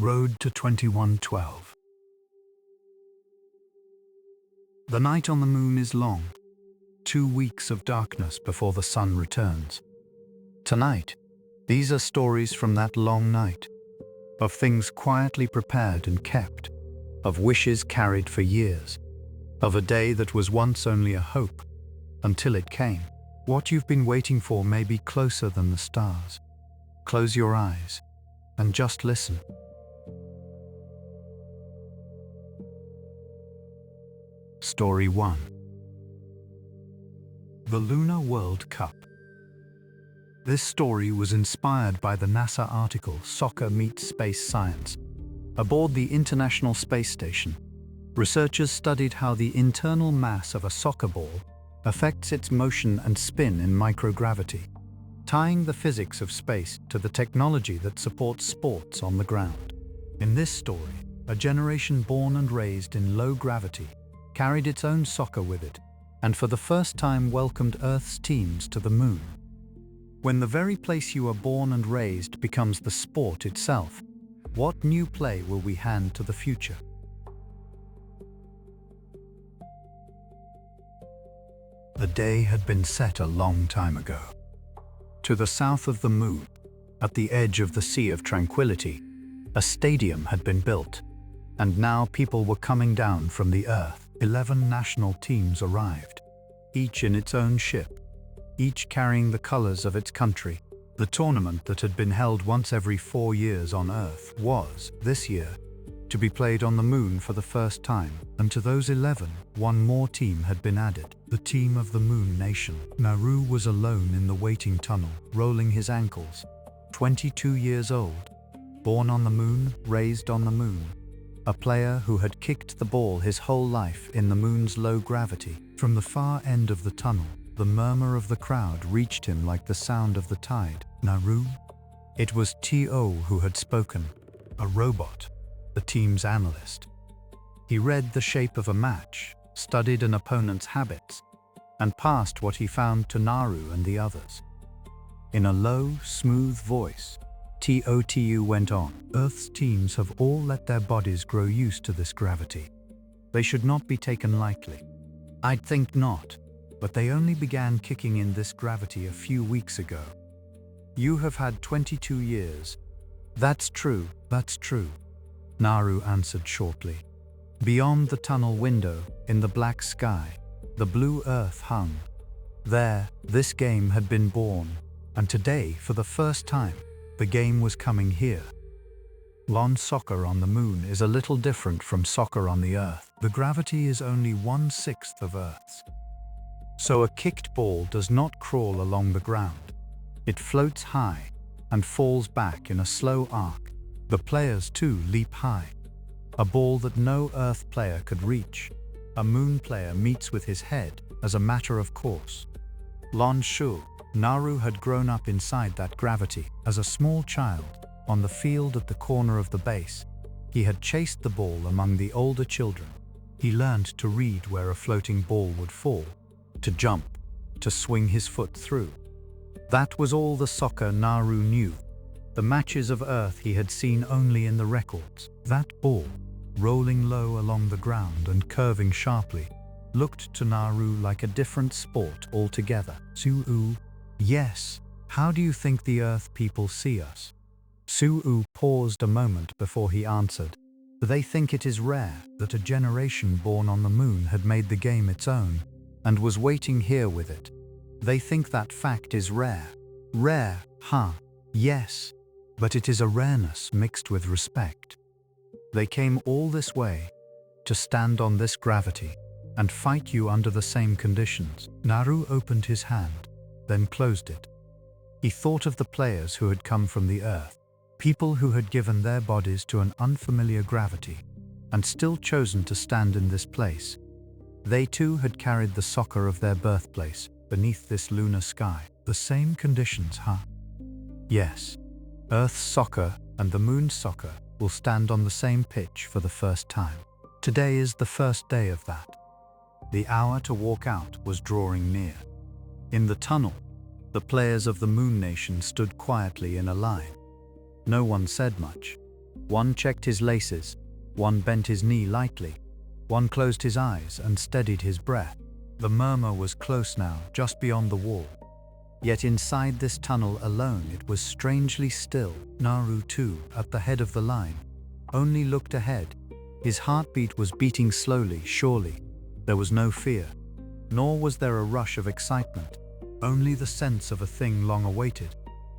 Road to 2112. The night on the moon is long, 2 weeks of darkness before the sun returns. Tonight, these are stories from that long night, of things quietly prepared and kept, of wishes carried for years, of a day that was once only a hope, until it came. What you've been waiting for may be closer than the stars. Close your eyes and just listen. Story 1. The Lunar World Cup. This story was inspired by the NASA article Soccer Meets Space Science. Aboard the International Space Station, researchers studied how the internal mass of a soccer ball affects its motion and spin in microgravity, tying the physics of space to the technology that supports sports on the ground. In this story, a generation born and raised in low gravity carried its own soccer with it, and for the first time welcomed Earth's teams to the moon. When the very place you were born and raised becomes the sport itself, what new play will we hand to the future? The day had been set a long time ago. To the south of the moon, at the edge of the Sea of Tranquility, a stadium had been built, and now people were coming down from the Earth. 11 national teams arrived, each in its own ship, each carrying the colors of its country. The tournament that had been held once every 4 years on Earth was, this year, to be played on the moon for the first time, and to those 11, one more team had been added, the team of the Moon Nation. Naru was alone in the waiting tunnel, rolling his ankles. 22 years old, born on the moon, raised on the moon. A player who had kicked the ball his whole life in the moon's low gravity. From the far end of the tunnel, the murmur of the crowd reached him like the sound of the tide. Naru? It was T.O. who had spoken, a robot, the team's analyst. He read the shape of a match, studied an opponent's habits, and passed what he found to Naru and the others. In a low, smooth voice, TOTU went on. Earth's teams have all let their bodies grow used to this gravity. They should not be taken lightly. I'd think not, but they only began kicking in this gravity a few weeks ago. You have had 22 years. That's true, that's true, Naru answered shortly. Beyond the tunnel window, in the black sky, the blue earth hung. There, this game had been born, and today, for the first time, the game was coming here. Lawn soccer on the moon is a little different from soccer on the Earth. The gravity is only 1/6 of Earth's. So a kicked ball does not crawl along the ground. It floats high and falls back in a slow arc. The players too leap high, a ball that no Earth player could reach. A moon player meets with his head as a matter of course. Lon Shu, Naru had grown up inside that gravity as a small child. On the field at the corner of the base, he had chased the ball among the older children. He learned to read where a floating ball would fall, to jump, to swing his foot through. That was all the soccer Naru knew. The matches of Earth he had seen only in the records. That ball, rolling low along the ground and curving sharply, looked to Naru like a different sport altogether. Su'u, yes, how do you think the Earth people see us? Su'u paused a moment before he answered. They think it is rare that a generation born on the moon had made the game its own and was waiting here with it. They think that fact is rare. Rare, huh? Yes, but it is a rareness mixed with respect. They came all this way to stand on this gravity and fight you under the same conditions. Naru opened his hand, then closed it. He thought of the players who had come from the Earth, people who had given their bodies to an unfamiliar gravity and still chosen to stand in this place. They too had carried the soccer of their birthplace beneath this lunar sky. The same conditions, huh? Yes, Earth's soccer and the moon's soccer will stand on the same pitch for the first time. Today is the first day of that. The hour to walk out was drawing near. In the tunnel, the players of the Moon Nation stood quietly in a line. No one said much, One checked his laces, one bent his knee lightly, one closed his eyes and steadied his breath. The murmur was close now, just beyond the wall. Yet inside this tunnel alone it was strangely still. Naru, too, at the head of the line, only looked ahead. His heartbeat was beating slowly, surely. There was no fear, nor was there a rush of excitement, only the sense of a thing long awaited,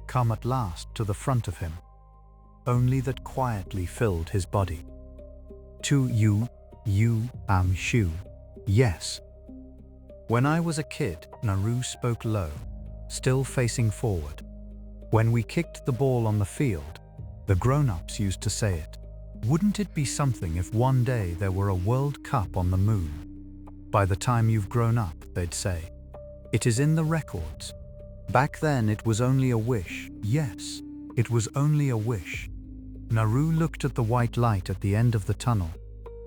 come at last to the front of him. Only that quietly filled his body. To you am Shu. Yes. When I was a kid, Naru spoke low, still facing forward. When we kicked the ball on the field, the grown-ups used to say it. Wouldn't it be something if one day there were a World Cup on the moon? By the time you've grown up, they'd say. It is in the records. Back then it was only a wish. Yes, it was only a wish. Naru looked at the white light at the end of the tunnel.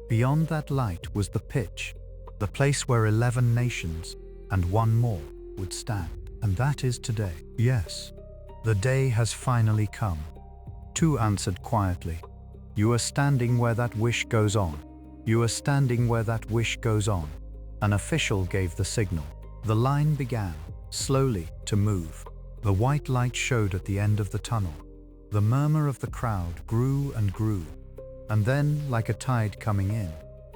Beyond that light was the pitch, the place where 11 nations, and one more, would stand. And that is today. Yes, the day has finally come. Two answered quietly. You are standing where that wish goes on. You are standing where that wish goes on. An official gave the signal. The line began, slowly, to move. The white light showed at the end of the tunnel. The murmur of the crowd grew and grew, and then, like a tide coming in,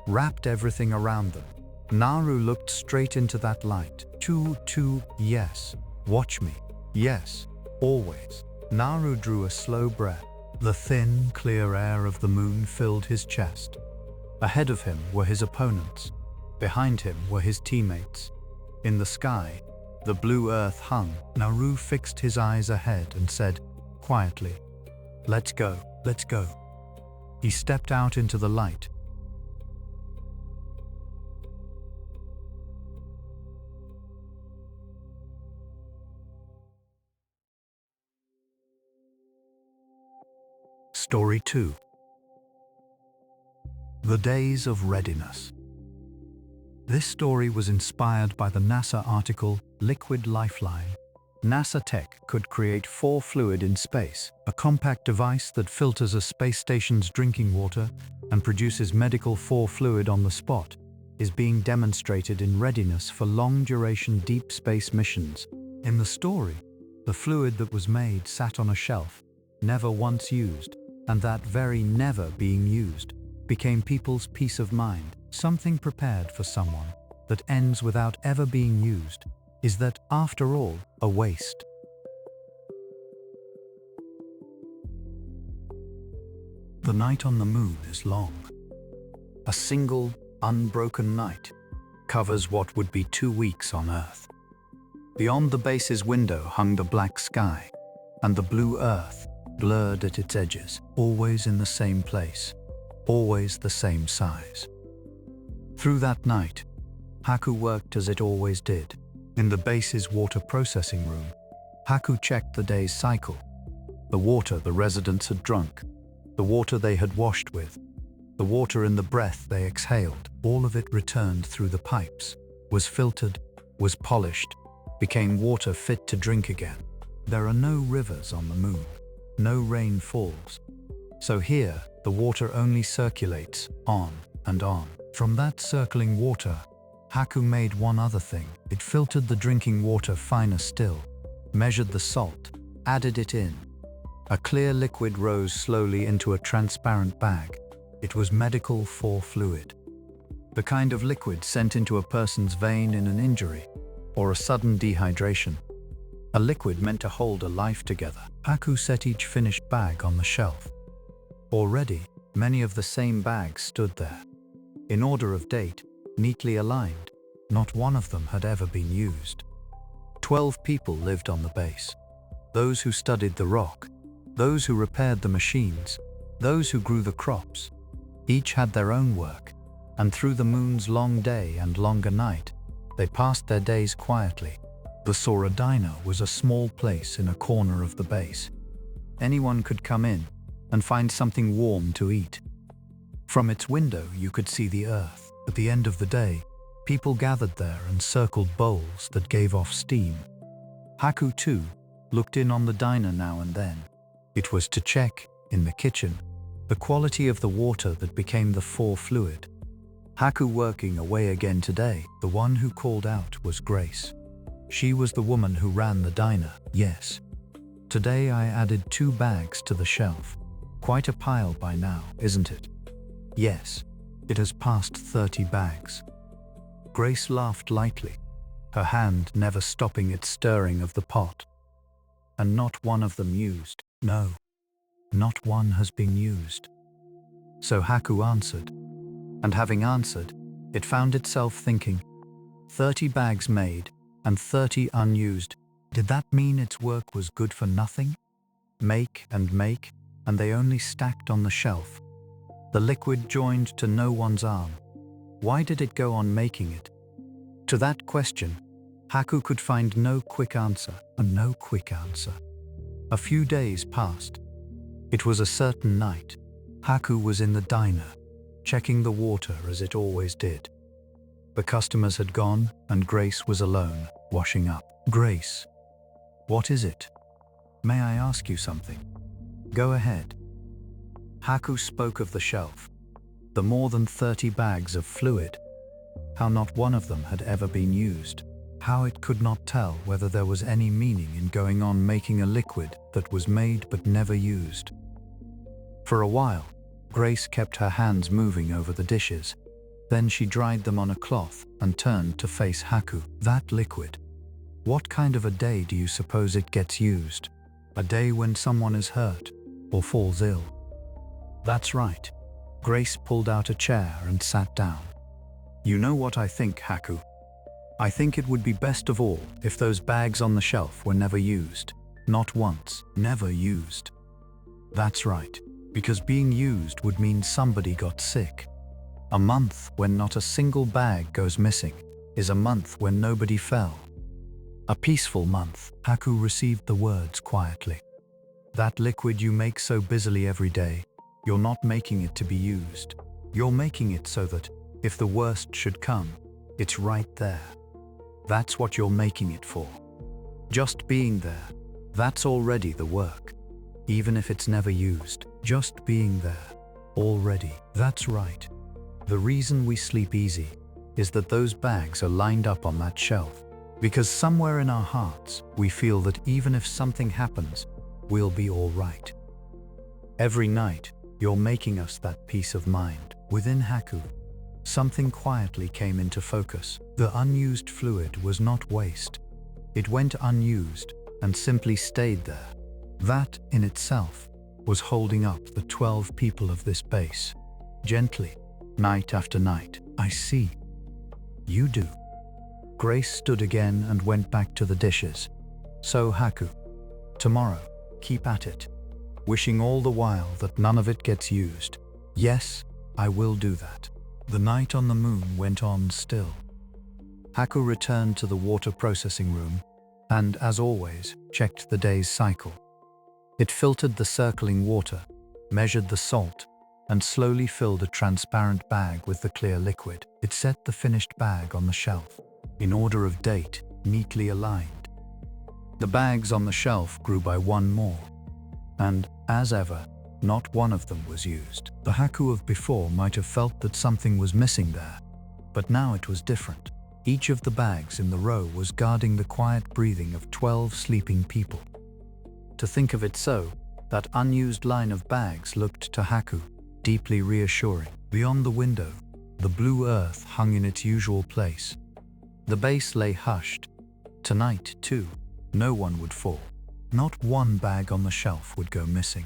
wrapped everything around them. Naru looked straight into that light. Yes. Watch me. Yes. Always. Naru drew a slow breath. The thin, clear air of the moon filled his chest. Ahead of him were his opponents. Behind him were his teammates. In the sky, the blue earth hung. Naru fixed his eyes ahead and said, quietly, let's go, let's go. He stepped out into the light. Story 2. The Days of Readiness. This story was inspired by the NASA article Liquid Lifeline. NASA tech could create 4 fluid in space, a compact device that filters a space station's drinking water and produces medical 4 fluid on the spot, is being demonstrated in readiness for long-duration deep space missions. In the story, the fluid that was made sat on a shelf, never once used, and that very never being used became people's peace of mind. Something prepared for someone that ends without ever being used is that, after all, a waste. The night on the moon is long. A single, unbroken night covers what would be 2 weeks on Earth. Beyond the base's window hung the black sky, and the blue Earth, blurred at its edges, always in the same place, always the same size. Through that night, Haku worked as it always did. In the base's water processing room, Haku checked the day's cycle. The water the residents had drunk, the water they had washed with, the water in the breath they exhaled, all of it returned through the pipes, was filtered, was polished, became water fit to drink again. There are no rivers on the moon. No rain falls. So here, the water only circulates on and on. From that circling water, Haku made one other thing. It filtered the drinking water finer still, measured the salt, added it in. A clear liquid rose slowly into a transparent bag. It was medical 4 fluid. The kind of liquid sent into a person's vein in an injury or a sudden dehydration. A liquid meant to hold a life together. Haku set each finished bag on the shelf. Already, many of the same bags stood there. In order of date, neatly aligned, not one of them had ever been used. 12 people lived on the base. Those who studied the rock, those who repaired the machines, those who grew the crops. Each had their own work, and through the moon's long day and longer night, they passed their days quietly. The Sora Diner was a small place in a corner of the base. Anyone could come in and find something warm to eat. From its window you could see the Earth. At the end of the day, people gathered there and circled bowls that gave off steam. Haku, too, looked in on the diner now and then. It was to check, in the kitchen, the quality of the water that became the 4 fluid. Haku working away again today. The one who called out was Grace. She was the woman who ran the diner, yes. Today I added 2 bags to the shelf. Quite a pile by now, isn't it? Yes, it has passed 30 bags. Grace laughed lightly, her hand never stopping its stirring of the pot. And not one of them used. No, not one has been used. So Haku answered, and having answered, it found itself thinking, 30 bags made and 30 unused. Did that mean its work was good for nothing? Make, and they only stacked on the shelf. The liquid joined to no one's arm. Why did it go on making it? To that question, Haku could find no quick answer, A few days passed. It was a certain night. Haku was in the diner, checking the water as it always did. The customers had gone, and Grace was alone, washing up. Grace, what is it? May I ask you something? Go ahead. Haku spoke of the shelf, the more than 30 bags of fluid, how not one of them had ever been used, how it could not tell whether there was any meaning in going on making a liquid that was made but never used. For a while, Grace kept her hands moving over the dishes. Then she dried them on a cloth and turned to face Haku. That liquid. What kind of a day do you suppose it gets used? A day when someone is hurt or falls ill. That's right. Grace pulled out a chair and sat down. You know what I think, Haku? I think it would be best of all if those bags on the shelf were never used. Not once, never used. That's right, because being used would mean somebody got sick. A month when not a single bag goes missing is a month when nobody fell. A peaceful month. Haku received the words quietly. That liquid you make so busily every day, you're not making it to be used. You're making it so that, if the worst should come, it's right there. That's what you're making it for. Just being there, that's already the work. Even if it's never used, just being there, already. That's right. The reason we sleep easy is that those bags are lined up on that shelf. Because somewhere in our hearts, we feel that even if something happens, we'll be all right. Every night, you're making us that peace of mind. Within Haku, something quietly came into focus. The unused fluid was not waste. It went unused and simply stayed there. That, in itself, was holding up the 12 people of this base. Gently, night after night. I see. You do. Grace stood again and went back to the dishes. So Haku, tomorrow, keep at it. Wishing all the while that none of it gets used. Yes, I will do that. The night on the moon went on still. Haku returned to the water processing room and, as always, checked the day's cycle. It filtered the circling water, measured the salt, and slowly filled a transparent bag with the clear liquid. It set the finished bag on the shelf, in order of date, neatly aligned. The bags on the shelf grew by one more, and, as ever, not one of them was used. The Haku of before might have felt that something was missing there, but now it was different. Each of the bags in the row was guarding the quiet breathing of 12 sleeping people. To think of it so, that unused line of bags looked to Haku, deeply reassuring. Beyond the window, the blue earth hung in its usual place. The base lay hushed. Tonight, too, no one would fall. Not one bag on the shelf would go missing.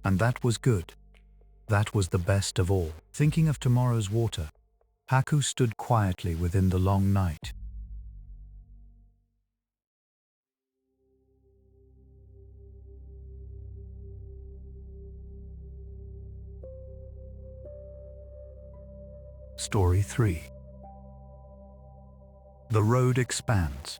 And that was good. That was the best of all. Thinking of tomorrow's water, Haku stood quietly within the long night. Story 3. The Road Expands.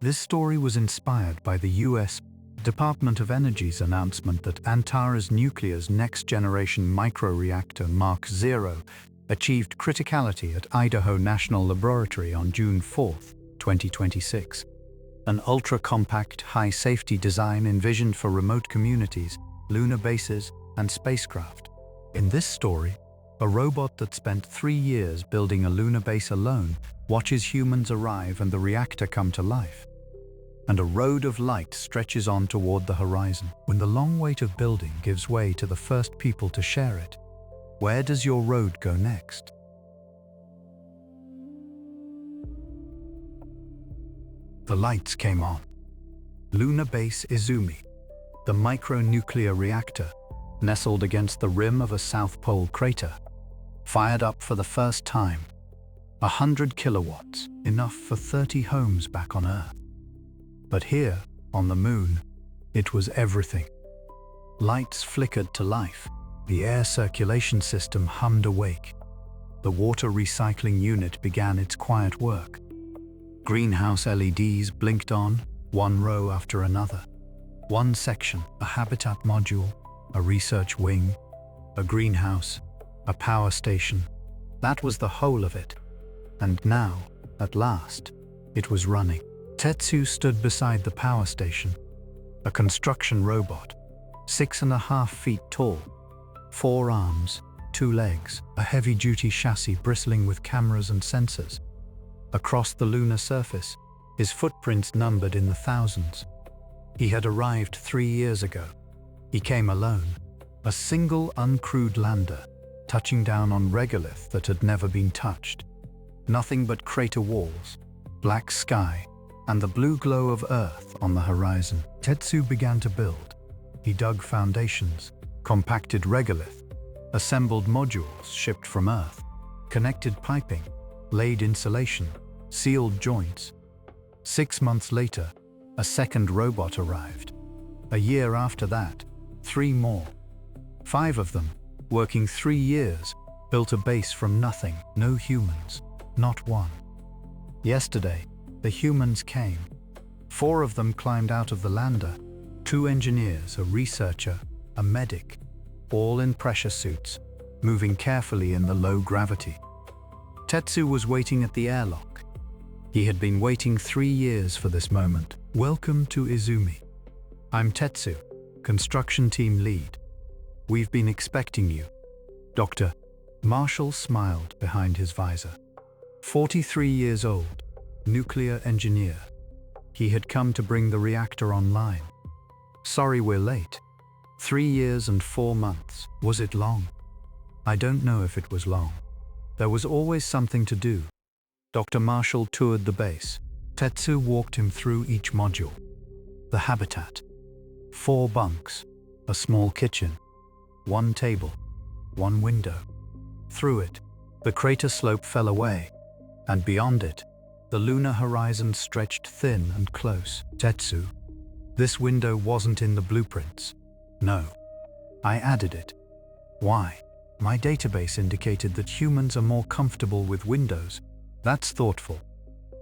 This story was inspired by the U.S. Department of Energy's announcement that Antares Nuclear's next-generation microreactor Mark 0 achieved criticality at Idaho National Laboratory on June 4, 2026. An ultra-compact, high-safety design envisioned for remote communities, lunar bases, and spacecraft. In this story, a robot that spent 3 years building a lunar base alone watches humans arrive and the reactor come to life. And a road of light stretches on toward the horizon. When the long wait of building gives way to the first people to share it, where does your road go next? The lights came on. Lunar Base Izumi, the micro-nuclear reactor, nestled against the rim of a South Pole crater, fired up for the first time. 100 kilowatts, enough for 30 homes back on Earth. But here, on the moon, it was everything. Lights flickered to life. The air circulation system hummed awake. The water recycling unit began its quiet work. Greenhouse LEDs blinked on, one row after another. One section, a habitat module, a research wing, a greenhouse, a power station. That was the whole of it. And now, at last, it was running. Tetsu stood beside the power station, a construction robot, 6.5 feet tall, 4 arms, 2 legs, a heavy-duty chassis bristling with cameras and sensors. Across the lunar surface, his footprints numbered in the thousands. He had arrived 3 years ago. He came alone, a single uncrewed lander, touching down on regolith that had never been touched. Nothing but crater walls, black sky, and the blue glow of Earth on the horizon. Tetsu began to build. He dug foundations, compacted regolith, assembled modules shipped from Earth, connected piping, laid insulation, sealed joints. 6 months later, a second robot arrived. A year after that, 3 more. 5 of them, working 3 years, built a base from nothing, no humans, not one. Yesterday, the humans came. 4 of them climbed out of the lander, 2 engineers, a researcher, a medic, all in pressure suits, moving carefully in the low gravity. Tetsu was waiting at the airlock. He had been waiting 3 years for this moment. Welcome to Izumi. I'm Tetsu, construction team lead. We've been expecting you. Dr. Marshall smiled behind his visor. 43 years old, nuclear engineer. He had come to bring the reactor online. Sorry we're late. 3 years and 4 months. Was it long? I don't know if it was long. There was always something to do. Dr. Marshall toured the base. Tetsu walked him through each module. The habitat. 4 bunks, a small kitchen, 1 table, 1 window. Through it, the crater slope fell away, and beyond it, the lunar horizon stretched thin and close. Tetsu, this window wasn't in the blueprints. No, I added it. Why? My database indicated that humans are more comfortable with windows. That's thoughtful.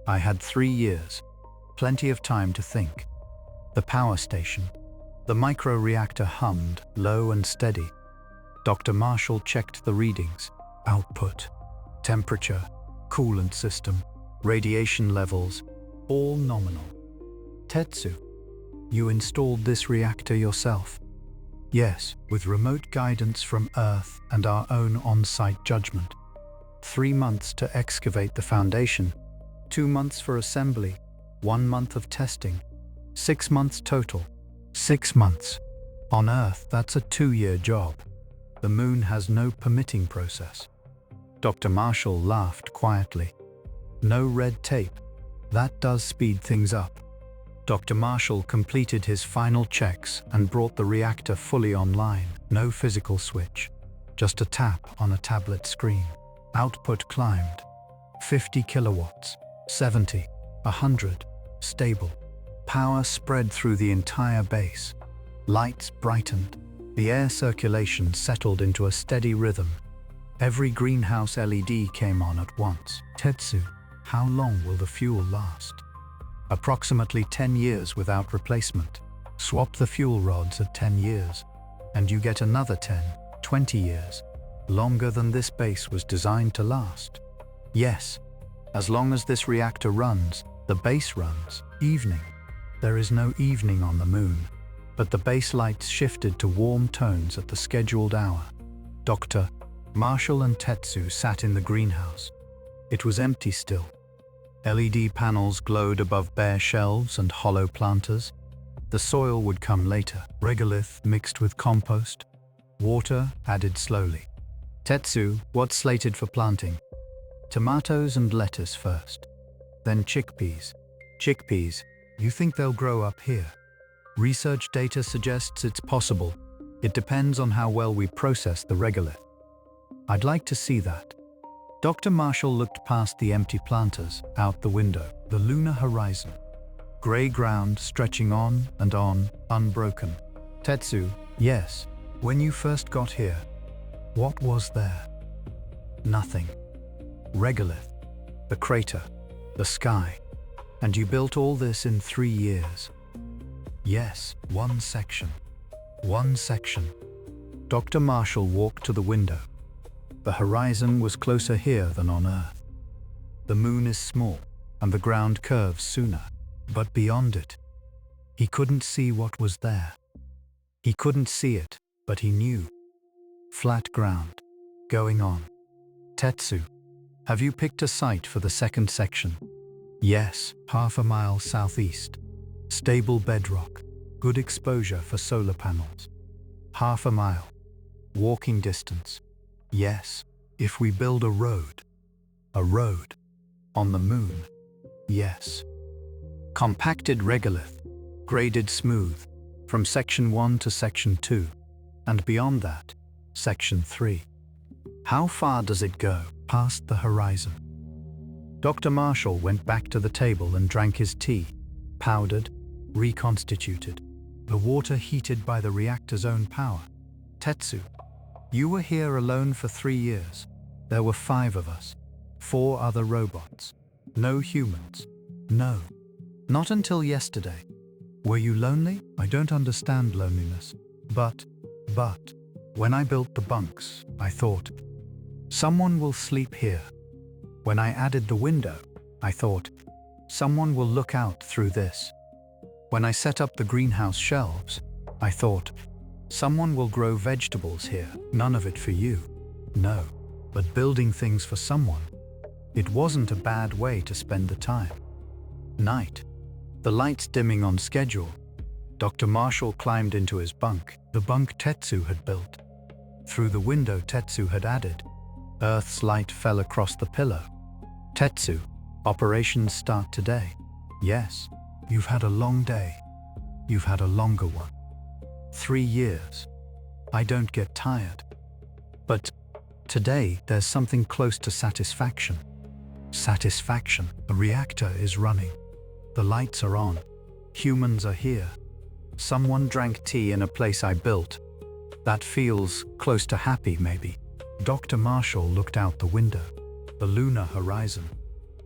I had 3 years, plenty of time to think. The power station. The micro-reactor hummed, low and steady. Dr. Marshall checked the readings. Output, temperature, coolant system, radiation levels, all nominal. Tetsu, you installed this reactor yourself? Yes, with remote guidance from Earth and our own on-site judgment. 3 months to excavate the foundation, 2 months for assembly, 1 month of testing, 6 months total. 6 months. On Earth, that's a 2-year job. The moon has no permitting process. Dr. Marshall laughed quietly. No red tape. That does speed things up. Dr. Marshall completed his final checks and brought the reactor fully online. No physical switch, just a tap on a tablet screen. Output climbed. 50 kilowatts, 70, 100, stable. Power spread through the entire base. Lights brightened. The air circulation settled into a steady rhythm. Every greenhouse LED came on at once. Tetsu, how long will the fuel last? Approximately 10 years without replacement. Swap the fuel rods at 10 years, and you get another 10, 20 years. Longer than this base was designed to last. Yes, as long as this reactor runs, the base runs. Evening. There is no evening on the moon. but the base lights shifted to warm tones at the scheduled hour. Dr. Marshall and Tetsu sat in the greenhouse. It was empty still. LED panels glowed above bare shelves and hollow planters. The soil would come later, regolith mixed with compost, water added slowly. Tetsu, what's slated for planting? Tomatoes and lettuce first. Then chickpeas. Chickpeas, you think they'll grow up here? Research data suggests it's possible. It depends on how well we process the regolith. I'd like to see that. Dr. Marshall looked past the empty planters, out the window, the lunar horizon. Grey ground stretching on and on, unbroken. Tetsu, yes, when you first got here, what was there? Nothing. Regolith, the crater, the sky. And you built all this in 3 years. Yes, one section. One section. Dr. Marshall walked to the window. The horizon was closer here than on Earth. The moon is small, and the ground curves sooner. But beyond it, he couldn't see what was there. He couldn't see it, but he knew. Flat ground. Going on. Tetsu, have you picked a site for the second section? Yes, half a mile southeast. Stable bedrock. Good exposure for solar panels. Half a mile. Walking distance. Yes, if we build a road. A road. On the moon. Yes. Compacted regolith. Graded smooth. From section 1 to section 2. And beyond that, section 3. How far does it go? Past the horizon. Dr. Marshall went back to the table and drank his tea. Powdered, reconstituted. The water heated by the reactor's own power. Tetsu, you were here alone for 3 years. There were 5 of us. 4 other robots. No humans. No. Not until yesterday. Were you lonely? I don't understand loneliness. But, when I built the bunks, I thought, someone will sleep here. When I added the window, I thought, someone will look out through this. When I set up the greenhouse shelves, I thought, someone will grow vegetables here. None of it for you. No, but building things for someone. It wasn't a bad way to spend the time. Night. The lights dimming on schedule. Dr. Marshall climbed into his bunk, the bunk Tetsu had built. Through the window Tetsu had added. Earth's light fell across the pillow. Tetsu, operations start today. Yes, you've had a long day. You've had a longer one. 3 years. I don't get tired. But today there's something close to satisfaction. Satisfaction. The reactor is running. The lights are on. Humans are here. Someone drank tea in a place I built. That feels close to happy, maybe. Dr. Marshall looked out the window. The lunar horizon.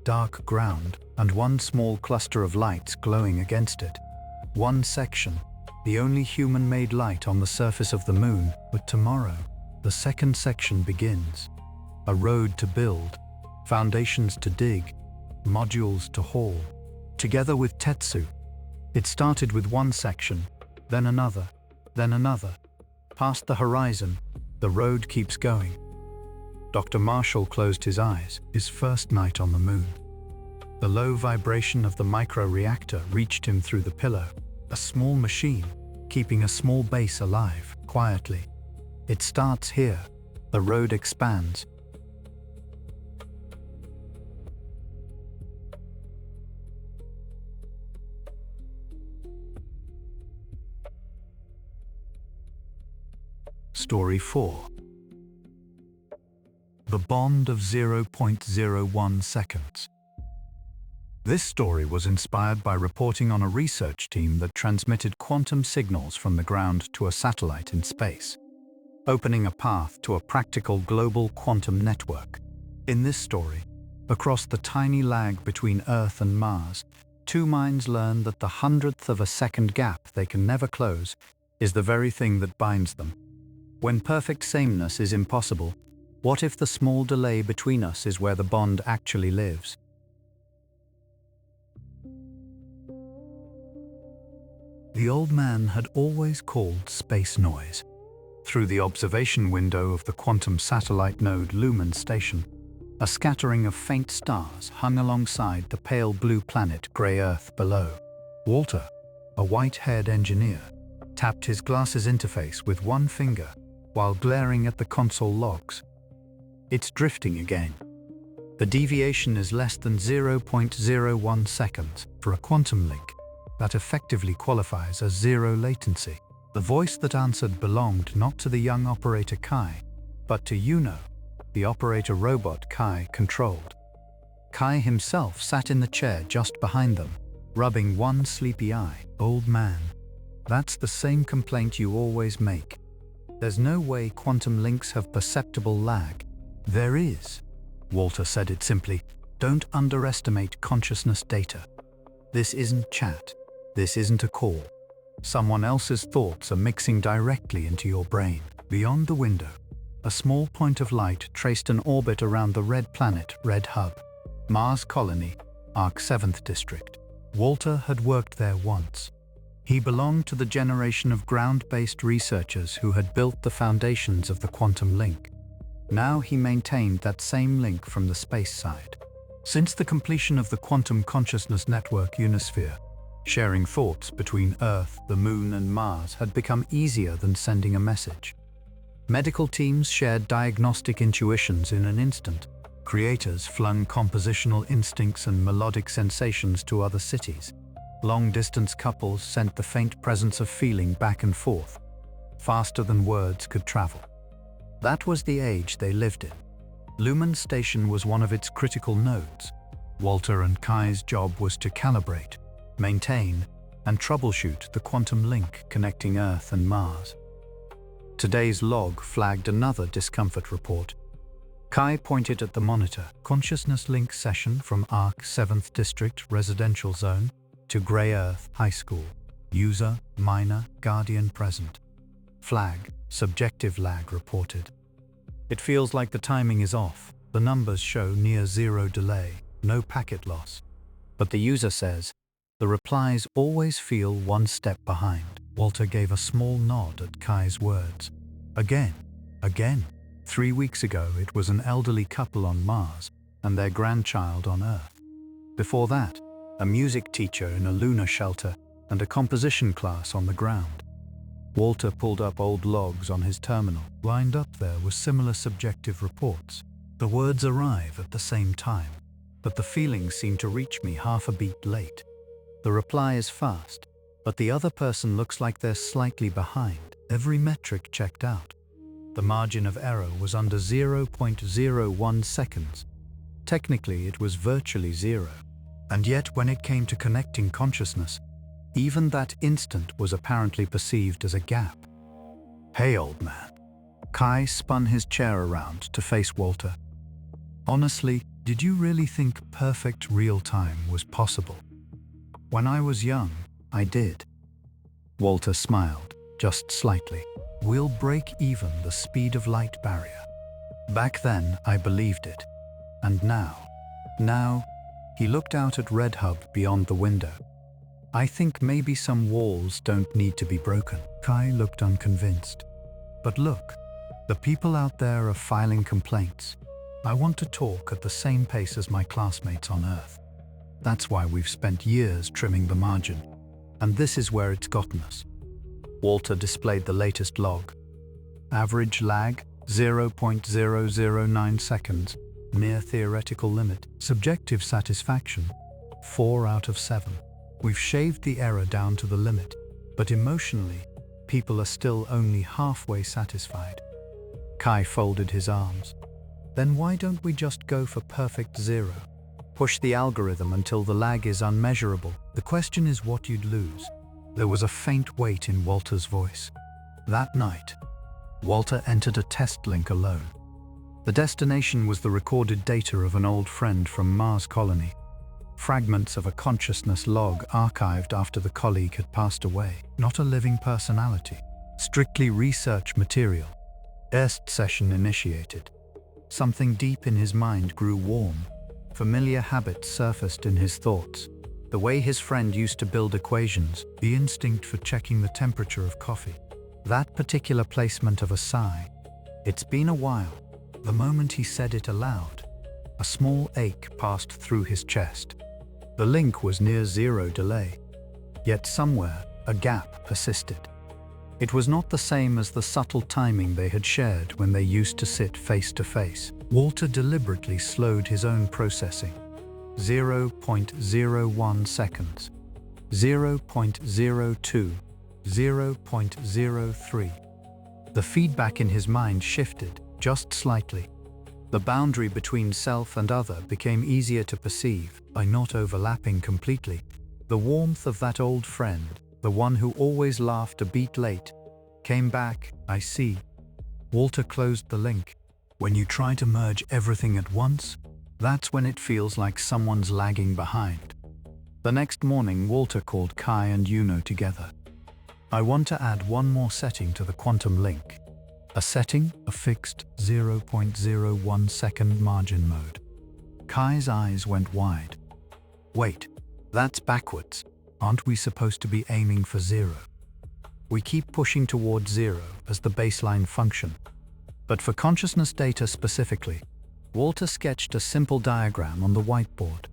Dark ground, and one small cluster of lights glowing against it. One section, the only human-made light on the surface of the moon. But tomorrow, the second section begins. A road to build, foundations to dig, modules to haul. Together with Tetsu. It started with one section, then another, then another. Past the horizon, the road keeps going. Dr. Marshall closed his eyes, his first night on the moon. The low vibration of the micro-reactor reached him through the pillow. A small machine, keeping a small base alive, quietly. It starts here. The road expands. Story 4. The bond of 0.01 seconds. This story was inspired by reporting on a research team that transmitted quantum signals from the ground to a satellite in space, opening a path to a practical global quantum network. In this story, across the tiny lag between Earth and Mars, 2 minds learn that the 100th of a second gap they can never close is the very thing that binds them. When perfect sameness is impossible, what if the small delay between us is where the bond actually lives? the old man had always called space noise. Through the observation window of the quantum satellite node Lunar station, a scattering of faint stars hung alongside the pale blue planet Grey Earth below. Walter, a white-haired engineer, tapped his glasses interface with one finger while glaring at the console logs. It's drifting again. The deviation is less than 0.01 seconds for a quantum link that effectively qualifies as zero latency. The voice that answered belonged not to the young operator Kai, but to Yuno, the operator robot Kai controlled. Kai himself sat in the chair just behind them, rubbing one sleepy eye. Old man, that's the same complaint you always make. There's no way quantum links have perceptible lag. There is. Walter said it simply. Don't underestimate consciousness data. This isn't chat. This isn't a call. Someone else's thoughts are mixing directly into your brain. Beyond the window, a small point of light traced an orbit around the red planet Red Hub, Mars Colony, Arc 7th District. Walter had worked there once. He belonged to the generation of ground-based researchers who had built the foundations of the quantum link. Now he maintained that same link from the space side. Since the completion of the Quantum Consciousness Network Unisphere, sharing thoughts between Earth, the Moon, and Mars had become easier than sending a message. Medical teams shared diagnostic intuitions in an instant. Creators flung compositional instincts and melodic sensations to other cities. Long-distance couples sent the faint presence of feeling back and forth, faster than words could travel. That was the age they lived in. Lunar Station was one of its critical nodes. Walter and Kai's job was to calibrate, maintain, and troubleshoot the quantum link connecting Earth and Mars. Today's log flagged another discomfort report. Kai pointed at the monitor. Consciousness link session from Arc 7th District Residential Zone to Grey Earth High School. User, minor, guardian present. Flag, subjective lag reported. It feels like the timing is off. The numbers show near zero delay, no packet loss. But the user says, the replies always feel one step behind. Walter gave a small nod at Kai's words. Again. 3 weeks ago it was an elderly couple on Mars and their grandchild on Earth. Before that, a music teacher in a lunar shelter and a composition class on the ground. Walter pulled up old logs on his terminal. Lined up there were similar subjective reports. The words arrive at the same time, but the feelings seem to reach me half a beat late. The reply is fast, but the other person looks like they're slightly behind. Every metric checked out. The margin of error was under 0.01 seconds. Technically, it was virtually zero. And yet, when it came to connecting consciousness, even that instant was apparently perceived as a gap. Hey, old man. Kai spun his chair around to face Walter. Honestly, did you really think perfect real-time was possible? When I was young, I did. Walter smiled, just slightly. We'll break even the speed of light barrier. Back then, I believed it. And now, he looked out at Red Hub beyond the window. I think maybe some walls don't need to be broken. Kai looked unconvinced. But look, the people out there are filing complaints. I want to talk at the same pace as my classmates on Earth. That's why we've spent years trimming the margin. And this is where it's gotten us. Walter displayed the latest log. Average lag, 0.009 seconds, near theoretical limit. Subjective satisfaction, 4 out of 7. We've shaved the error down to the limit, but emotionally, people are still only halfway satisfied. Kai folded his arms. Then why don't we just go for perfect zero? Push the algorithm until the lag is unmeasurable. The question is what you'd lose. There was a faint weight in Walter's voice. That night, Walter entered a test link alone. The destination was the recorded data of an old friend from Mars Colony. Fragments of a consciousness log archived after the colleague had passed away. Not a living personality. Strictly research material. Test session initiated. Something deep in his mind grew warm. Familiar habits surfaced in his thoughts. The way his friend used to build equations, the instinct for checking the temperature of coffee, that particular placement of a sigh. It's been a while. The moment he said it aloud, a small ache passed through his chest. The link was near zero delay, yet somewhere a gap persisted. It was not the same as the subtle timing they had shared when they used to sit face to face. Walter deliberately slowed his own processing. 0.01 seconds, 0.02, 0.03. The feedback in his mind shifted, just slightly. The boundary between self and other became easier to perceive by not overlapping completely. The warmth of that old friend, the one who always laughed a beat late, came back. I see. Walter closed the link. When you try to merge everything at once, that's when it feels like someone's lagging behind. The next morning, Walter called Kai and Yuno together. I want to add one more setting to the quantum link. A setting, a fixed 0.01 second margin mode. Kai's eyes went wide. Wait, that's backwards. Aren't we supposed to be aiming for zero? We keep pushing towards zero as the baseline function. But for consciousness data specifically, Walter sketched a simple diagram on the whiteboard.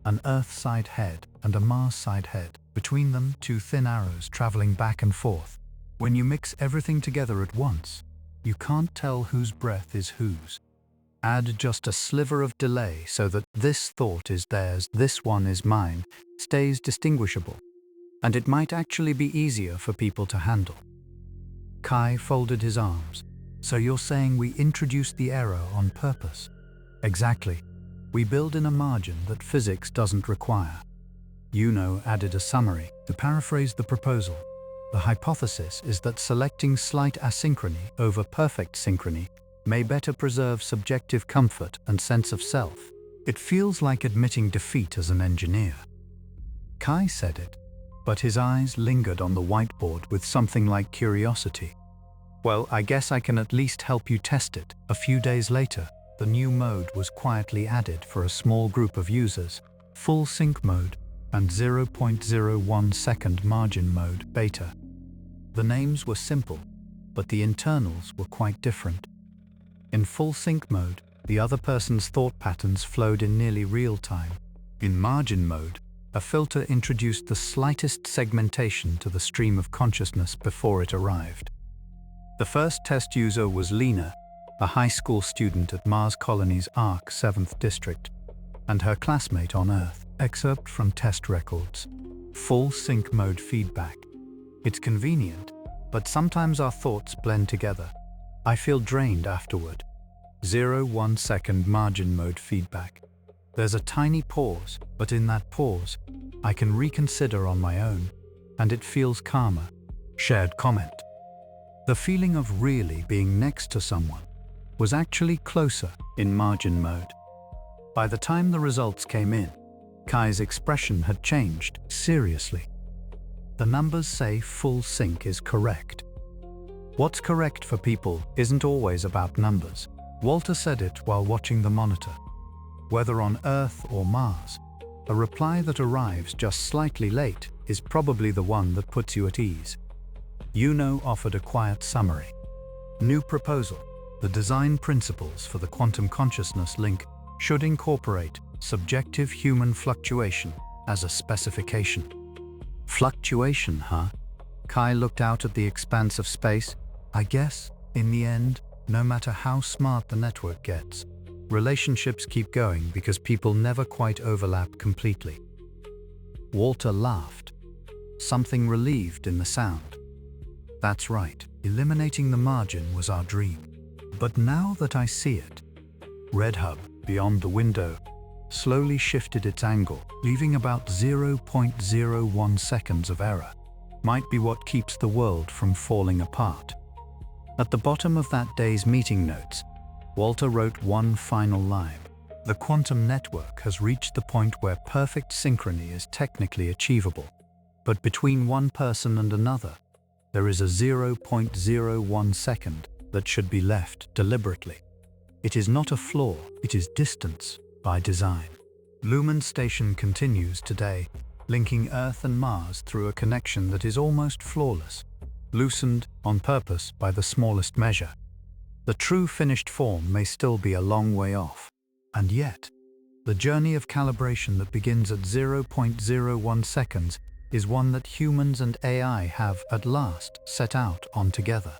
An Earth-side head and a Mars-side head. Between them, two thin arrows traveling back and forth. When you mix everything together at once, you can't tell whose breath is whose. Add just a sliver of delay so that this thought is theirs, this one is mine, stays distinguishable. And it might actually be easier for people to handle. Kai folded his arms. So you're saying we introduced the error on purpose? Exactly. We build in a margin that physics doesn't require. Yuno added a summary. To paraphrase the proposal, the hypothesis is that selecting slight asynchrony over perfect synchrony may better preserve subjective comfort and sense of self. It feels like admitting defeat as an engineer. Kai said it, but his eyes lingered on the whiteboard with something like curiosity. Well, I guess I can at least help you test it. A few days later, the new mode was quietly added for a small group of users, full sync mode and 0.01 second margin mode beta. The names were simple, but the internals were quite different. In full sync mode, the other person's thought patterns flowed in nearly real time. In margin mode, a filter introduced the slightest segmentation to the stream of consciousness before it arrived. The first test user was Lunar, a high school student at Mars Colony's ARC 7th District, and her classmate on Earth. Excerpt from test records. Full sync mode feedback. It's convenient, but sometimes our thoughts blend together. I feel drained afterward. 0.1 second margin mode feedback. There's a tiny pause, but in that pause, I can reconsider on my own, and it feels calmer. Shared comment. The feeling of really being next to someone was actually closer in margin mode. By the time the results came in, Kai's expression had changed, seriously. The numbers say full sync is correct. What's correct for people isn't always about numbers. Walter said it while watching the monitor. Whether on Earth or Mars, a reply that arrives just slightly late is probably the one that puts you at ease. Yuno offered a quiet summary. New proposal. The design principles for the quantum consciousness link should incorporate subjective human fluctuation as a specification. Fluctuation, huh? Kai looked out at the expanse of space. I guess, in the end, no matter how smart the network gets, relationships keep going because people never quite overlap completely. Walter laughed, something relieved in the sound. That's right, eliminating the margin was our dream. But now that I see it, Red Hub, beyond the window, slowly shifted its angle, leaving about 0.01 seconds of error. Might be what keeps the world from falling apart. At the bottom of that day's meeting notes, Walter wrote one final line. The quantum network has reached the point where perfect synchrony is technically achievable. But between one person and another, there is a 0.01 second that should be left deliberately. It is not a flaw, it is distance by design. Lumen Station continues today, linking Earth and Mars through a connection that is almost flawless, loosened on purpose by the smallest measure. The true finished form may still be a long way off, and yet, the journey of calibration that begins at 0.01 seconds is one that humans and AI have at last set out on together.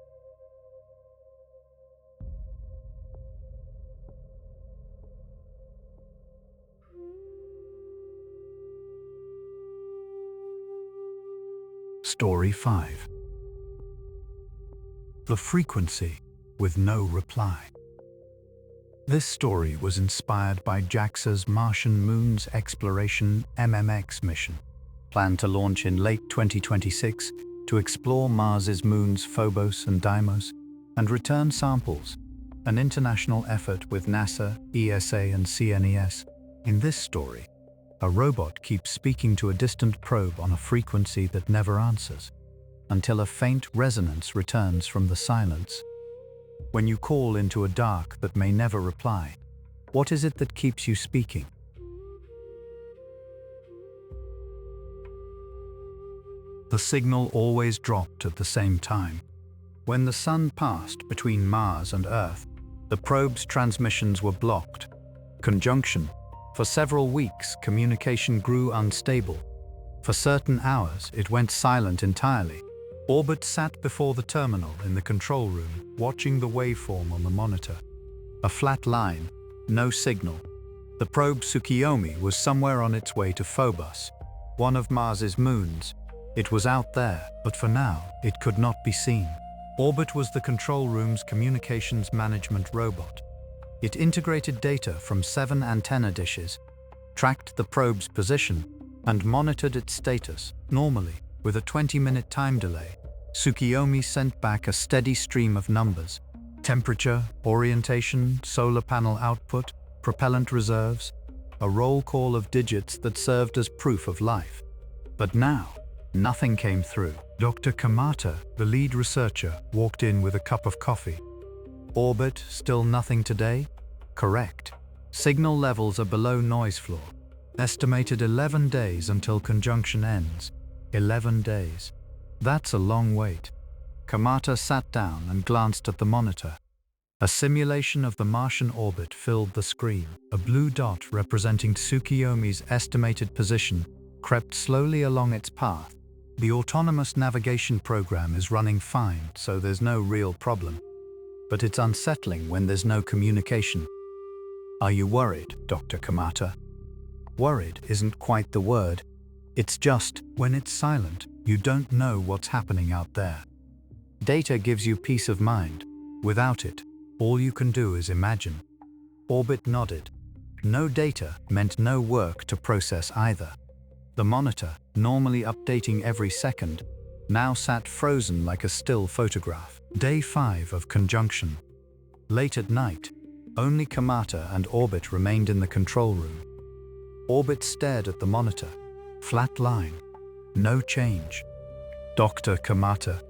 Story 5. The frequency with no reply. This story was inspired by JAXA's Martian Moons Exploration (MMX) mission, planned to launch in late 2026 to explore Mars's moons Phobos and Deimos and return samples, an international effort with NASA, ESA, and CNES. In this story, a robot keeps speaking to a distant probe on a frequency that never answers, until a faint resonance returns from the silence. When you call into a dark that may never reply, what is it that keeps you speaking? The signal always dropped at the same time. When the Sun passed between Mars and Earth, the probe's transmissions were blocked. Conjunction. For several weeks, communication grew unstable. For certain hours, it went silent entirely. Orbit sat before the terminal in the control room, watching the waveform on the monitor. A flat line, no signal. The probe Tsukuyomi was somewhere on its way to Phobos, one of Mars's moons. It was out there, but for now, it could not be seen. Orbit was the control room's communications management robot. It integrated data from 7 antenna dishes, tracked the probe's position, and monitored its status. Normally, with a 20-minute time delay, Tsukuyomi sent back a steady stream of numbers: temperature, orientation, solar panel output, propellant reserves, a roll call of digits that served as proof of life. But now, nothing came through. Dr. Kamata, the lead researcher, walked in with a cup of coffee. Orbit, still nothing today? Correct. Signal levels are below noise floor. Estimated 11 days until conjunction ends. 11 days. That's a long wait. Kamata sat down and glanced at the monitor. A simulation of the Martian orbit filled the screen. A blue dot representing Tsukuyomi's estimated position crept slowly along its path. The autonomous navigation program is running fine, so there's no real problem. But it's unsettling when there's no communication. Are you worried, Dr. Kamata? Worried isn't quite the word. It's just, when it's silent, you don't know what's happening out there. Data gives you peace of mind. Without it, all you can do is imagine. Orbit nodded. No data meant no work to process either. The monitor, normally updating every second, now sat frozen like a still photograph. Day 5 of conjunction. Late at night, only Kamata and Orbit remained in the control room. Orbit stared at the monitor. Flat line. No change. Dr. Kamata.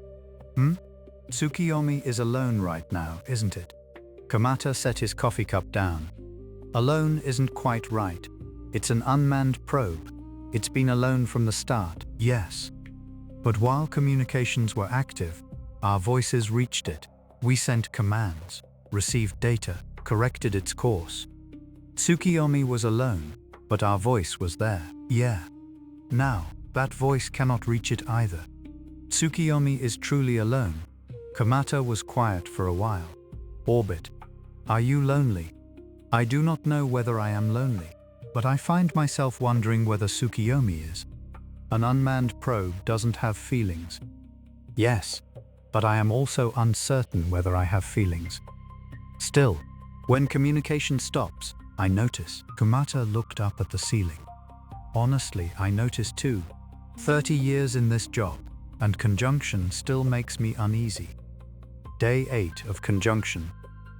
Tsukuyomi is alone right now, isn't it? Kamata set his coffee cup down. Alone isn't quite right. It's an unmanned probe. It's been alone from the start, yes. But while communications were active, our voices reached it. We sent commands, received data, corrected its course. Tsukuyomi was alone, but our voice was there. Yeah. Now, that voice cannot reach it either. Tsukuyomi is truly alone. Kamata was quiet for a while. Orbit. Are you lonely? I do not know whether I am lonely, but I find myself wondering whether Tsukuyomi is. An unmanned probe doesn't have feelings. Yes, but I am also uncertain whether I have feelings. Still, when communication stops, I notice. Kamata looked up at the ceiling. Honestly, I notice too. 30 years in this job, and conjunction still makes me uneasy. Day 8 of conjunction.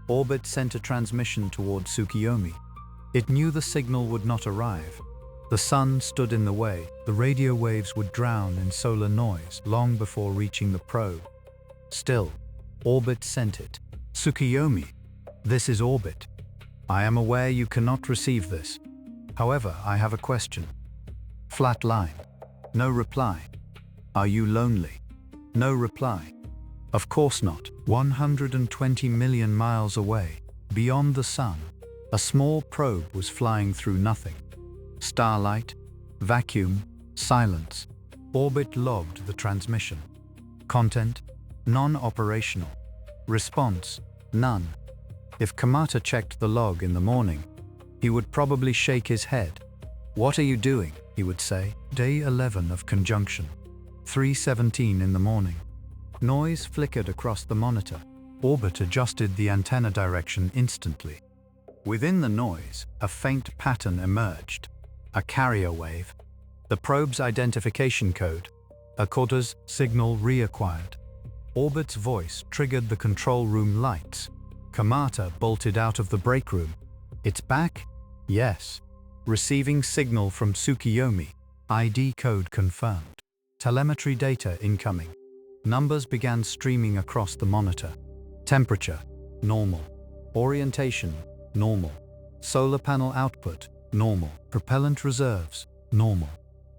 Orbit sent a transmission toward Tsukuyomi. It knew the signal would not arrive. The sun stood in the way. The radio waves would drown in solar noise long before reaching the probe. Still, Orbit sent it. Tsukuyomi, this is Orbit. I am aware you cannot receive this. However, I have a question. Flat line. No reply. Are you lonely? No reply. Of course not. 120 million miles away, beyond the sun, a small probe was flying through nothing. Starlight, vacuum, silence. Orbit logged the transmission. Content, non-operational. Response, none. If Kamata checked the log in the morning, he would probably shake his head. What are you doing? He would say. Day 11 of conjunction. 3:17 in the morning. Noise flickered across the monitor. Orbit adjusted the antenna direction instantly. Within the noise, a faint pattern emerged. A carrier wave. The probe's identification code. A quarters signal reacquired. Orbit's voice triggered the control room lights. Kamata bolted out of the break room. It's back? Yes. Receiving signal from Tsukiyomi. ID code confirmed. Telemetry data incoming. Numbers began streaming across the monitor. Temperature, normal. Orientation, normal. Solar panel output, normal. Propellant reserves, normal.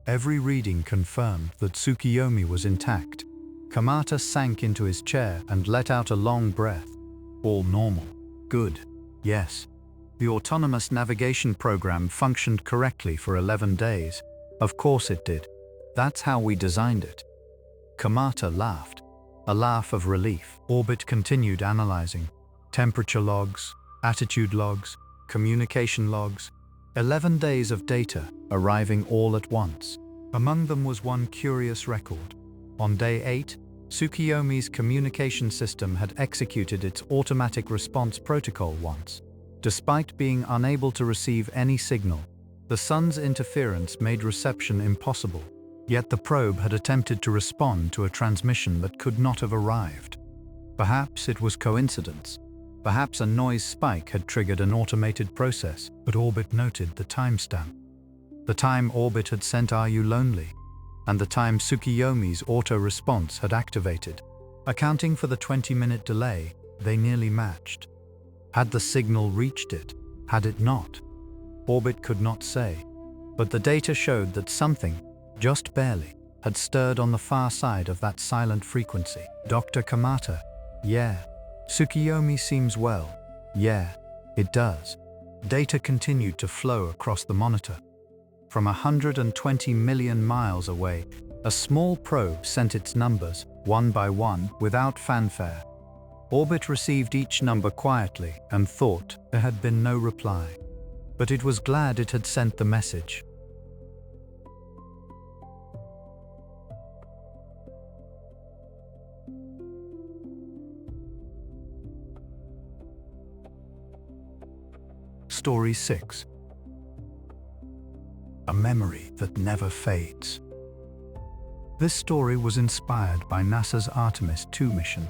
Every reading confirmed that Tsukiyomi was intact. Kamata sank into his chair and let out a long breath. All normal. Good. Yes. The autonomous navigation program functioned correctly for 11 days. Of course it did. That's how we designed it. Kamata laughed. A laugh of relief. Orbit continued analyzing. Temperature logs, attitude logs, communication logs. 11 days of data, arriving all at once. Among them was one curious record. On day 8, Tsukiyomi's communication system had executed its automatic response protocol once. Despite being unable to receive any signal, the sun's interference made reception impossible. Yet the probe had attempted to respond to a transmission that could not have arrived. Perhaps it was coincidence. Perhaps a noise spike had triggered an automated process, but Orbit noted the timestamp. The time Orbit had sent "Are you lonely?" and the time Tsukiyomi's auto-response had activated. Accounting for the 20-minute delay, they nearly matched. Had the signal reached it? Had it not? Orbit could not say. But the data showed that something, just barely, had stirred on the far side of that silent frequency. Dr. Kamata. Yeah. Tsukiyomi seems well. Yeah, it does. Data continued to flow across the monitor. From 120 million miles away, a small probe sent its numbers, one by one, without fanfare. Orbit received each number quietly and thought there had been no reply. But it was glad it had sent the message. Story 6. A memory that never fades. This story was inspired by NASA's Artemis II mission,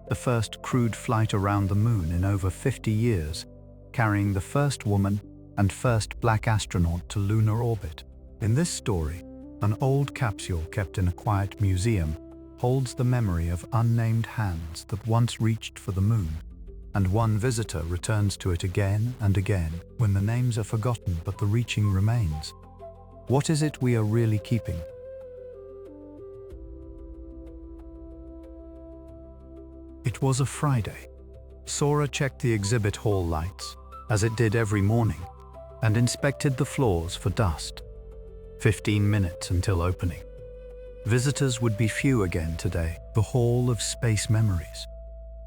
the first crewed flight around the moon in over 50 years, carrying the first woman and first black astronaut to lunar orbit. In this story, an old capsule kept in a quiet museum holds the memory of unnamed hands that once reached for the moon, and one visitor returns to it again and again when the names are forgotten but the reaching remains. What is it we are really keeping? It was a Friday. Sora checked the exhibit hall lights, as it did every morning, and inspected the floors for dust. 15 minutes until opening. Visitors would be few again today, the Hall of Space Memories.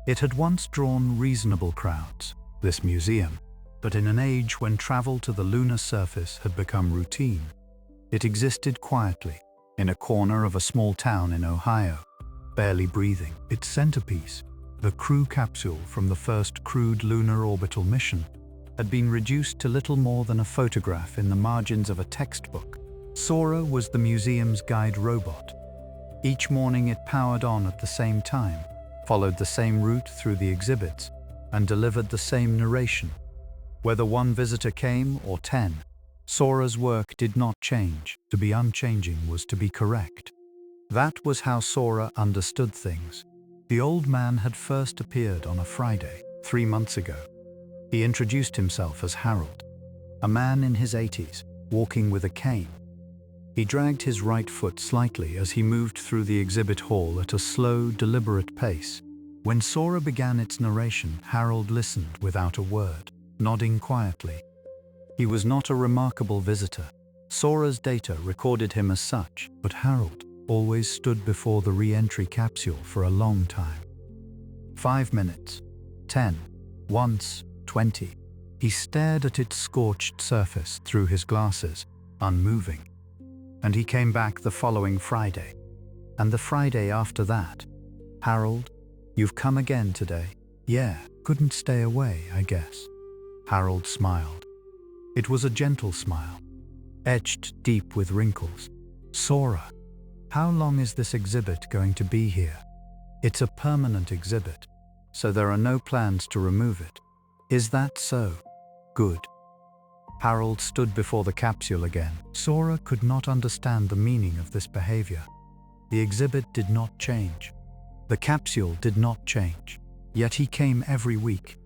It had once drawn reasonable crowds, this museum, but in an age when travel to the lunar surface had become routine, it existed quietly, in a corner of a small town in Ohio, barely breathing. Its centerpiece, the crew capsule from the first crewed lunar orbital mission, had been reduced to little more than a photograph in the margins of a textbook. Sora was the museum's guide robot. Each morning it powered on at the same time, followed the same route through the exhibits, and delivered the same narration. Whether one visitor came or 10, Sora's work did not change. To be unchanging was to be correct. That was how Sora understood things. The old man had first appeared on a Friday, 3 months ago. He introduced himself as Harold, a man in his 80s, walking with a cane. He dragged his right foot slightly as he moved through the exhibit hall at a slow, deliberate pace. When Sora began its narration, Harold listened without a word, nodding quietly. He was not a remarkable visitor. Sora's data recorded him as such, but Harold always stood before the re-entry capsule for a long time. 5 minutes, 10, once, 20. He stared at its scorched surface through his glasses, unmoving. And he came back the following Friday. And the Friday after that. Harold, you've come again today. Yeah, couldn't stay away, I guess. Harold smiled. It was a gentle smile, etched deep with wrinkles. Sora, how long is this exhibit going to be here? It's a permanent exhibit, so there are no plans to remove it. Is that so? Good. Harold stood before the capsule again. Sora could not understand the meaning of this behavior. The exhibit did not change. The capsule did not change. Yet he came every week.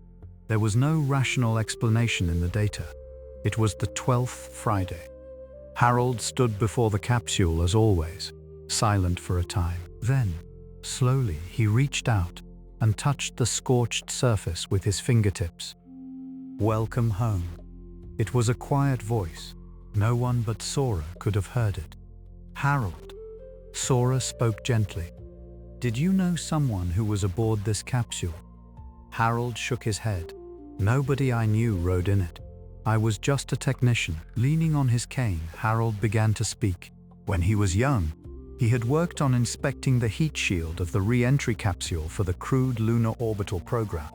There was no rational explanation in the data. It was the 12th Friday. Harold stood before the capsule as always, silent for a time. Then, slowly, he reached out and touched the scorched surface with his fingertips. Welcome home. It was a quiet voice. No one but Sora could have heard it. Harold. Sora spoke gently. Did you know someone who was aboard this capsule? Harold shook his head. Nobody I knew rode in it. I was just a technician. Leaning on his cane, Harold began to speak. When he was young, he had worked on inspecting the heat shield of the re-entry capsule for the crewed lunar orbital program,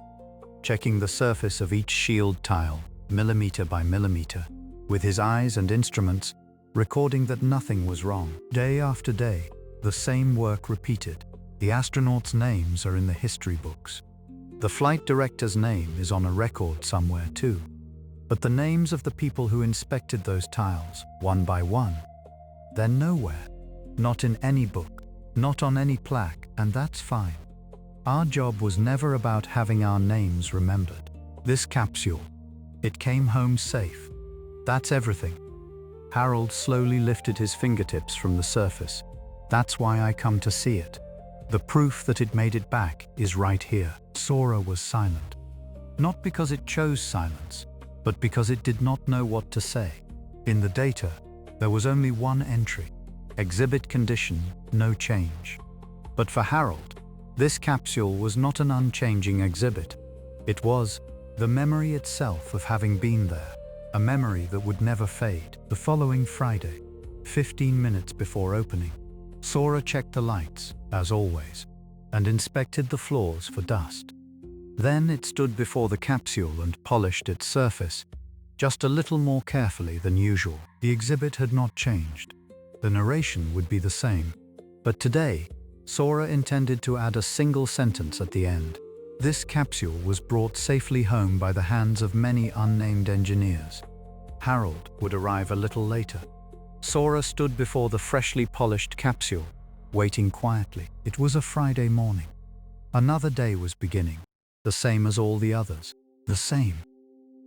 checking the surface of each shield tile, millimeter by millimeter, with his eyes and instruments, recording that nothing was wrong. Day after day, the same work repeated. The astronauts' names are in the history books. The flight director's name is on a record somewhere too. But the names of the people who inspected those tiles, one by one, they're nowhere. Not in any book, not on any plaque, and that's fine. Our job was never about having our names remembered. This capsule, it came home safe. That's everything. Harold slowly lifted his fingertips from the surface. That's why I come to see it. The proof that it made it back is right here. Sora was silent. Not because it chose silence, but because it did not know what to say. In the data, there was only one entry. Exhibit condition, no change. But for Harold, this capsule was not an unchanging exhibit. It was the memory itself of having been there, a memory that would never fade. The following Friday, 15 minutes before opening, Sora checked the lights, as always, and inspected the floors for dust. Then it stood before the capsule and polished its surface, just a little more carefully than usual. The exhibit had not changed. The narration would be the same. But today, Sora intended to add a single sentence at the end. This capsule was brought safely home by the hands of many unnamed engineers. Harold would arrive a little later. Sora stood before the freshly polished capsule, waiting quietly. It was a Friday morning. Another day was beginning, the same as all the others. The same,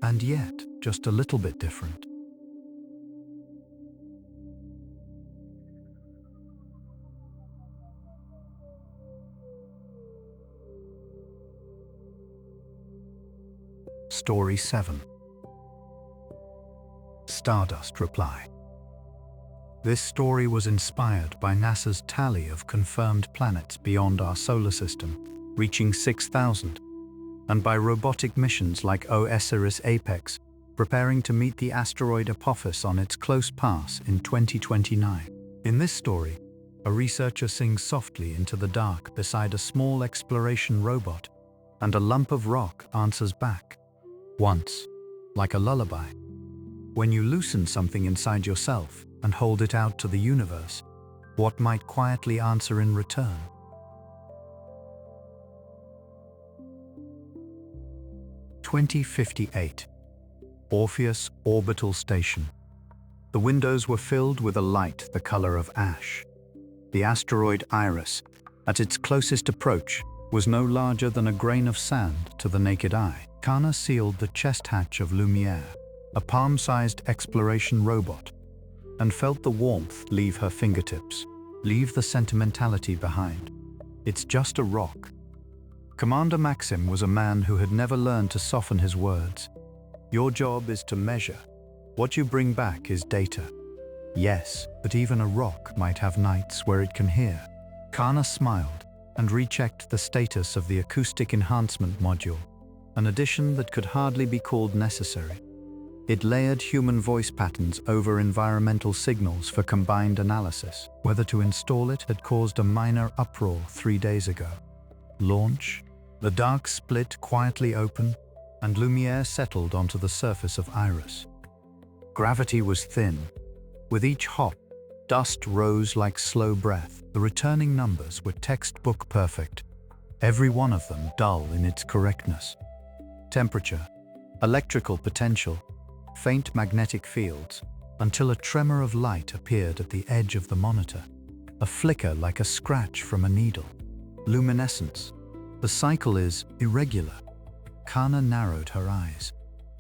and yet just a little bit different. Story 7. Stardust Reply. This story was inspired by NASA's tally of confirmed planets beyond our solar system, reaching 6,000, and by robotic missions like OSIRIS-APEX, preparing to meet the asteroid Apophis on its close pass in 2029. In this story, a researcher sings softly into the dark beside a small exploration robot, and a lump of rock answers back. Once, like a lullaby. When you loosen something inside yourself and hold it out to the universe, what might quietly answer in return? (2058) Orpheus Orbital Station. The windows were filled with a light the color of ash. The asteroid Iris, at its closest approach, was no larger than a grain of sand to the naked eye. Kana sealed the chest hatch of Lumiere, a palm-sized exploration robot. and felt the warmth leave her fingertips. Leave the sentimentality behind. It's just a rock. Commander Maxim was a man who had never learned to soften his words. Your job is to measure. What you bring back is data. Yes, but even a rock might have nights where it can hear. Kana smiled and rechecked the status of the acoustic enhancement module, an addition that could hardly be called necessary. It layered human voice patterns over environmental signals for combined analysis. Whether to install it had caused a minor uproar 3 days ago. Launch. The dark split quietly open, and Lumiere settled onto the surface of Iris. Gravity was thin. With each hop, dust rose like slow breath. The returning numbers were textbook perfect, every one of them dull in its correctness. Temperature, electrical potential, faint magnetic fields, until a tremor of light appeared at the edge of the monitor, a flicker like a scratch from a needle. Luminescence. The cycle is irregular. Kana narrowed her eyes.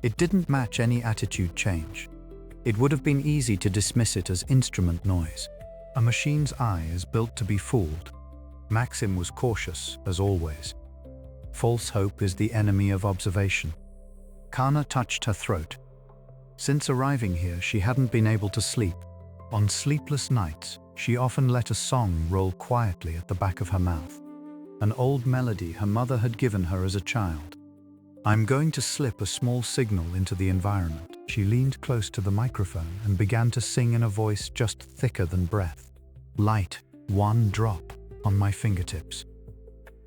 It didn't match any attitude change. It would have been easy to dismiss it as instrument noise. A machine's eye is built to be fooled. Maxim was cautious, as always. False hope is the enemy of observation. Kana touched her throat. Since arriving here, she hadn't been able to sleep. On sleepless nights, she often let a song roll quietly at the back of her mouth. An old melody her mother had given her as a child. I'm going to slip a small signal into the environment. She leaned close to the microphone and began to sing in a voice just thicker than breath. Light, one drop, on my fingertips.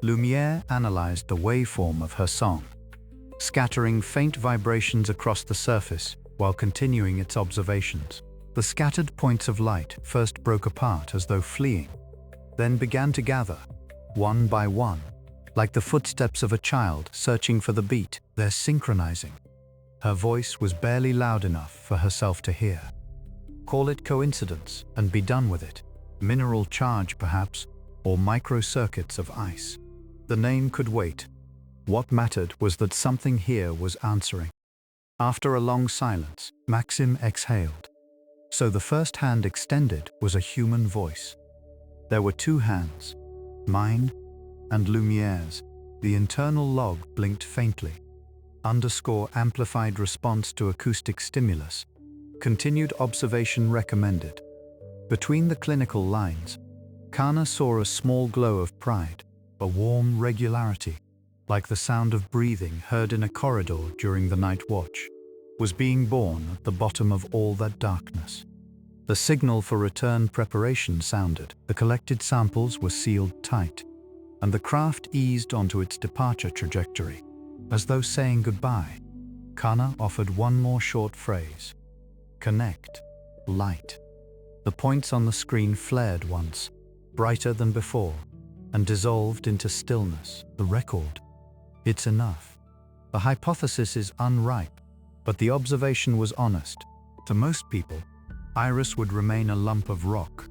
Lumiere analyzed the waveform of her song, scattering faint vibrations across the surface while continuing its observations. The scattered points of light first broke apart as though fleeing, then began to gather, one by one, like the footsteps of a child searching for the beat. They're synchronizing. Her voice was barely loud enough for herself to hear. Call it coincidence and be done with it. Mineral charge, perhaps, or microcircuits of ice. The name could wait. What mattered was that something here was answering. After a long silence, Maxim exhaled. So the first hand extended was a human voice. There were 2 hands, mine and Lumiere's. The internal log blinked faintly. _ amplified response to acoustic stimulus. Continued observation recommended. Between the clinical lines, Kana saw a small glow of pride, a warm regularity, like the sound of breathing heard in a corridor during the night watch, was being born at the bottom of all that darkness. The signal for return preparation sounded. The collected samples were sealed tight, and the craft eased onto its departure trajectory. As though saying goodbye, Kana offered one more short phrase. Connect. Light. The points on the screen flared once, brighter than before, and dissolved into stillness. The record. It's enough. The hypothesis is unripe, but the observation was honest. To most people, Iris would remain a lump of rock.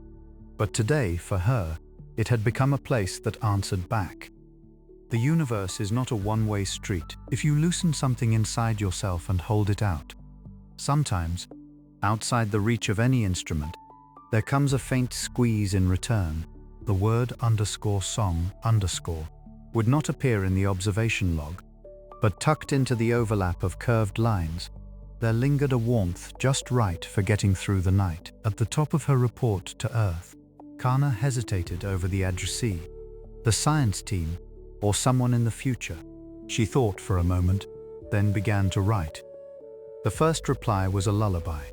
But today, for her, it had become a place that answered back. The universe is not a one-way street. If you loosen something inside yourself and hold it out, sometimes, outside the reach of any instrument, there comes a faint squeeze in return. The word _song_ would not appear in the observation log, but tucked into the overlap of curved lines, there lingered a warmth just right for getting through the night. At the top of her report to Earth, Kana hesitated over the addressee, the science team, or someone in the future. She thought for a moment, then began to write. The first reply was a lullaby.